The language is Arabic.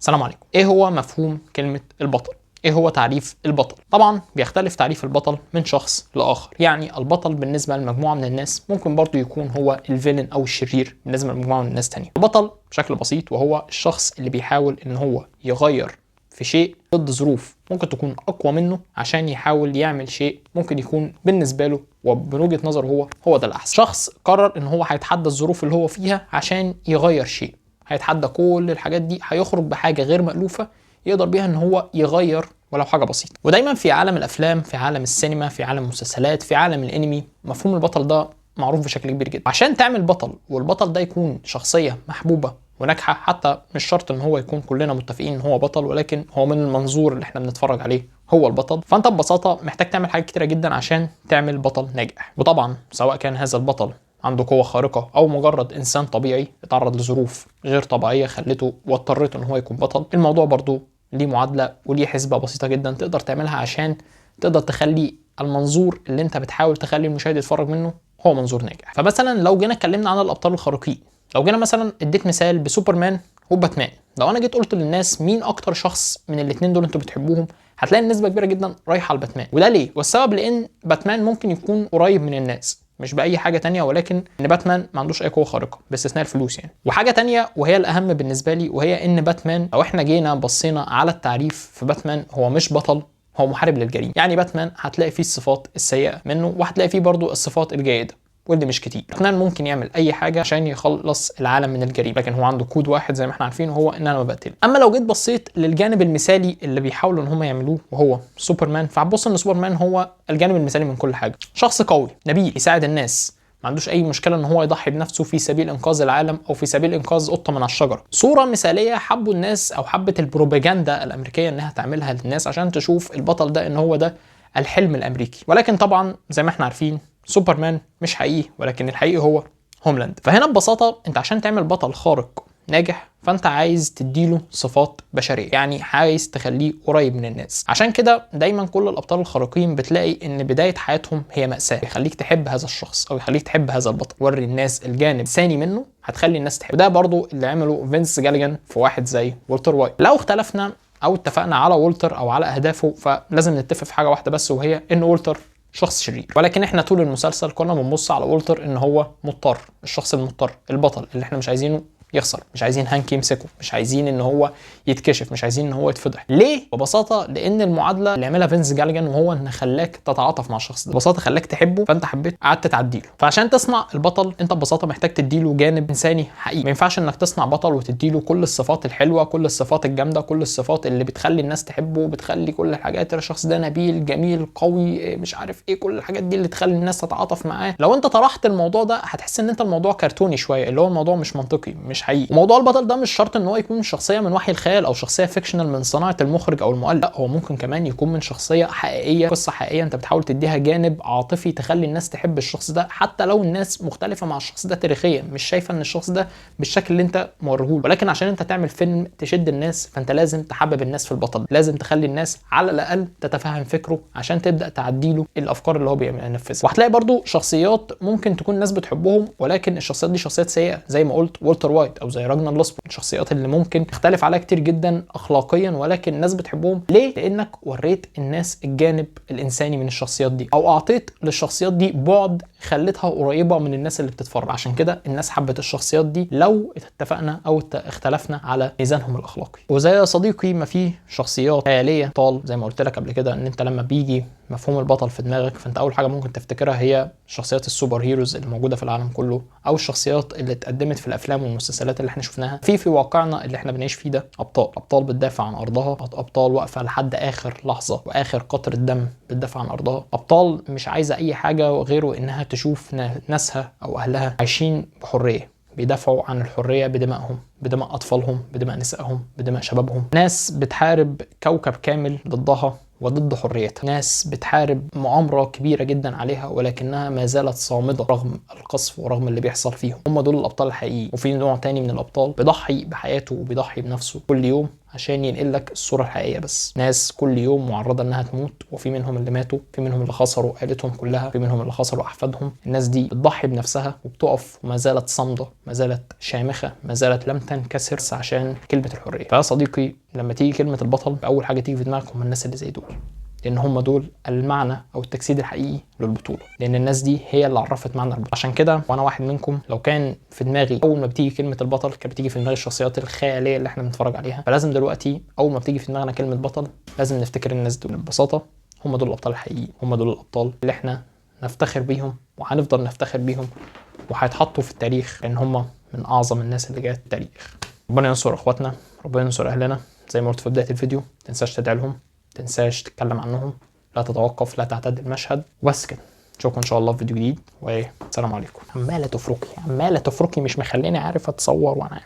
السلام عليكم. ايه هو مفهوم كلمة البطل؟ ايه هو تعريف البطل؟ طبعا بيختلف تعريف البطل من شخص لاخر. يعني البطل بالنسبة لمجموعة من الناس ممكن برضو يكون هو الفيلن او الشرير بالنسبة لمجموعة من الناس تانية. البطل بشكل بسيط وهو الشخص اللي بيحاول ان هو يغير في شيء ضد ظروف ممكن تكون اقوى منه عشان يحاول يعمل شيء ممكن يكون بالنسبة له ومن وجهة نظره هو ده الاحسن. شخص قرر ان هو هيتحدى الظروف اللي هو فيها عشان يغير شيء، هيتحدى كل الحاجات دي، هيخرج بحاجه غير مألوفه يقدر بيها ان هو يغير ولو حاجه بسيطه. ودايما في عالم الافلام، في عالم السينما، في عالم المسلسلات، في عالم الانمي، مفهوم البطل ده معروف بشكل كبير جدا. عشان تعمل بطل والبطل ده يكون شخصيه محبوبه وناجحه، حتى مش شرط ان هو يكون كلنا متفقين ان هو بطل، ولكن هو من المنظور اللي احنا بنتفرج عليه هو البطل، فانت ببساطه محتاج تعمل حاجات كتيره جدا عشان تعمل بطل ناجح. وطبعا سواء كان هذا البطل عنده قوة خارقة أو مجرد إنسان طبيعي اتعرض لظروف غير طبيعية خلته واضطرته إن هو يكون بطل، الموضوع برضو ليه معادلة وليه حسبة بسيطة جدا تقدر تعملها عشان تقدر تخلي المنظور اللي أنت بتحاول تخلي المشاهد يتفرج منه هو منظور ناجح. فمثلا لو جينا اتكلمنا عن الأبطال الخارقين، لو جينا مثلا اديت مثال بسوبرمان وباتمان، لو أنا جيت قلت للناس مين أكتر شخص من الاتنين دول أنتوا بتحبوهم، هتلاقي النسبة كبيرة جدا رايحة على باتمان. وده ليه؟ والسبب لأن باتمان ممكن يكون قريب من الناس، مش باي حاجه تانية، ولكن ان باتمان ما عندوش اي قوه خارقه باستثناء الفلوس يعني. وحاجه تانية وهي الاهم بالنسبه لي، وهي ان باتمان لو احنا جينا بصينا على التعريف في باتمان، هو مش بطل، هو محارب للجريمه. يعني باتمان هتلاقي فيه الصفات السيئه منه وهتلاقي فيه برضو الصفات الجيده، واللي مش كتير. باتمان ممكن يعمل اي حاجه عشان يخلص العالم من الجريمه، لكن هو عنده كود واحد زي ما احنا عارفين، وهو ان انا ما بقتل. اما لو جيت بصيت للجانب المثالي اللي بيحاولوا ان هم يعملوه وهو سوبرمان، فهتبص ان سوبرمان هو الجانب المثالي من كل حاجه. شخص قوي نبيل يساعد الناس، ما عندوش اي مشكله ان هو يضحي بنفسه في سبيل انقاذ العالم او في سبيل انقاذ قطه من على الشجره. صوره مثاليه حبوا الناس او حبت البروباجندا الامريكيه انها تعملها للناس عشان تشوف البطل ده ان هو ده الحلم الامريكي. ولكن طبعا زي ما احنا عارفين سوبرمان مش حقيقي، ولكن الحقيقي هو هوملاند. فهنا ببساطه انت عشان تعمل بطل خارق ناجح فانت عايز تديله صفات بشريه، يعني عايز تخليه قريب من الناس. عشان كده دايما كل الابطال الخارقين بتلاقي ان بدايه حياتهم هي ماساه، يخليك تحب هذا الشخص او يخليك تحب هذا البطل. وري الناس الجانب الثاني منه هتخلي الناس تحب. وده برضو اللي عمله فينس جاليجان في واحد زي والتر وايت. لو اختلفنا او اتفقنا على والتر او على اهدافه، فلازم نتفق في حاجه واحده بس، وهي ان والتر شخص شرير. ولكن احنا طول المسلسل كنا بنبص على والتر ان هو مضطر، الشخص المضطر، البطل اللي احنا مش عايزينه يخسر، مش عايزين هانك يمسكه، مش عايزين ان هو يتكشف، مش عايزين ان هو يتفضح. ليه؟ ببساطه لان المعادله اللي عملها فينس جاليجان وهو ان خلاك تتعاطف مع الشخص ده، ببساطه خلاك تحبه، فانت حبيت قعدت تعديله. فعشان تصنع البطل انت ببساطه محتاج تديله جانب انساني حقيقي. ما ينفعش انك تصنع بطل وتديله كل الصفات الحلوه، كل الصفات الجامده، كل الصفات اللي بتخلي الناس تحبه، بتخلي كل الحاجات، الشخص ده نبيل جميل قوي مش عارف ايه، كل الحاجات دي اللي تخلي الناس تتعاطف معاه. لو انت طرحت الموضوع ده هتحس ان انت الموضوع كرتوني شويه، اللي هو الموضوع مش منطقي مش حقيقي. موضوع البطل ده مش شرط ان هو يكون شخصيه من وحي الخيال او شخصيه فيكشنال من صناعه المخرج او المؤلف، لا، هو ممكن كمان يكون من شخصيه حقيقيه، قصه حقيقيه انت بتحاول تديها جانب عاطفي تخلي الناس تحب الشخص ده، حتى لو الناس مختلفه مع الشخص ده تاريخيا، مش شايفه ان الشخص ده بالشكل اللي انت موريهوله. ولكن عشان انت تعمل فيلم تشد الناس، فانت لازم تحبب الناس في البطل، لازم تخلي الناس على الاقل تتفهم فكره عشان تبدا تعديله الافكار اللي هو بينفذها. وهتلاقي برضو شخصيات ممكن تكون الناس بتحبهم ولكن الشخصيات دي شخصيات سيئه، زي ما قلت والتر وايت او زي راجنر لوسبروك، الشخصيات اللي ممكن تختلف عليها كتير جدا اخلاقيا ولكن الناس بتحبهم. ليه؟ لانك وريت الناس الجانب الانساني من الشخصيات دي، او اعطيت للشخصيات دي بعد خلتها قريبه من الناس اللي بتتفرج. عشان كده الناس حبت الشخصيات دي لو اتفقنا او اختلفنا على ميزانهم الاخلاقي. وزي يا صديقي ما في شخصيات خياليه طال، زي ما قلت لك قبل كده، ان انت لما بيجي مفهوم البطل في دماغك فانت اول حاجه ممكن تفتكرها هي شخصيات السوبر هيروز اللي موجوده في العالم كله، او الشخصيات اللي اتقدمت في الافلام والمسلسلات اللي احنا شفناها. في واقعنا اللي احنا بنعيش فيه ده ابطال بتدافع عن ارضها، ابطال واقفه لحد اخر لحظه واخر قطره دم بتدافع عن ارضها، ابطال مش عايزه اي حاجه غيره انها تشوف ناسها او اهلها عايشين بحريه، بيدافعوا عن الحريه بدمائهم، بدماء اطفالهم، بدماء نسائهم، بدماء شبابهم. ناس بتحارب كوكب كامل ضدها وضد حريتها، ناس بتحارب مؤامرة كبيرة جدا عليها ولكنها ما زالت صامدة رغم القصف ورغم اللي بيحصل فيهم. هم دول الأبطال الحقيقيين. وفي نوع تاني من الأبطال بيضحي بحياته وبيضحي بنفسه كل يوم عشان ينقل لك الصوره الحقيقيه بس. ناس كل يوم معرضه انها تموت، وفي منهم اللي ماتوا، في منهم اللي خسروا عائلتهم كلها، في منهم اللي خسروا احفادهم. الناس دي بتضحي بنفسها وبتقف وما زالت صامده، ما زالت شامخه، ما زالت لم تنكسر عشان كلمه الحريه. فيا صديقي لما تيجي كلمه البطل، اول حاجه تيجي في دماغك هم الناس اللي زي دول، لان هم دول المعنى او التجسيد الحقيقي للبطوله، لان الناس دي هي اللي عرفت معنى البطوله. عشان كده وانا واحد منكم، لو كان في دماغي اول ما بتيجي كلمه البطل كانت بتيجي في دماغي الشخصيات الخياليه اللي احنا بنتفرج عليها، فلازم دلوقتي اول ما بتيجي في دماغنا كلمه بطل لازم نفتكر الناس دول. ببساطه هم دول الابطال الحقيقيين، هم دول الابطال اللي احنا نفتخر بيهم وهنفضل نفتخر بيهم، وهيتحطوا في التاريخ لان هم من اعظم الناس اللي جات التاريخ. ربنا ينصر اخواتنا، ربنا ينصر اهلنا. زي ما قلت في بدايه الفيديو، متنساش تدعي لهم، متنساش تتكلم عنهم، لا تتوقف، لا تعتد المشهد. وبس كده، نشوفكم ان شاء الله في فيديو جديد، والسلام عليكم. عماله تفركي مش مخليني عارف اتصور وانا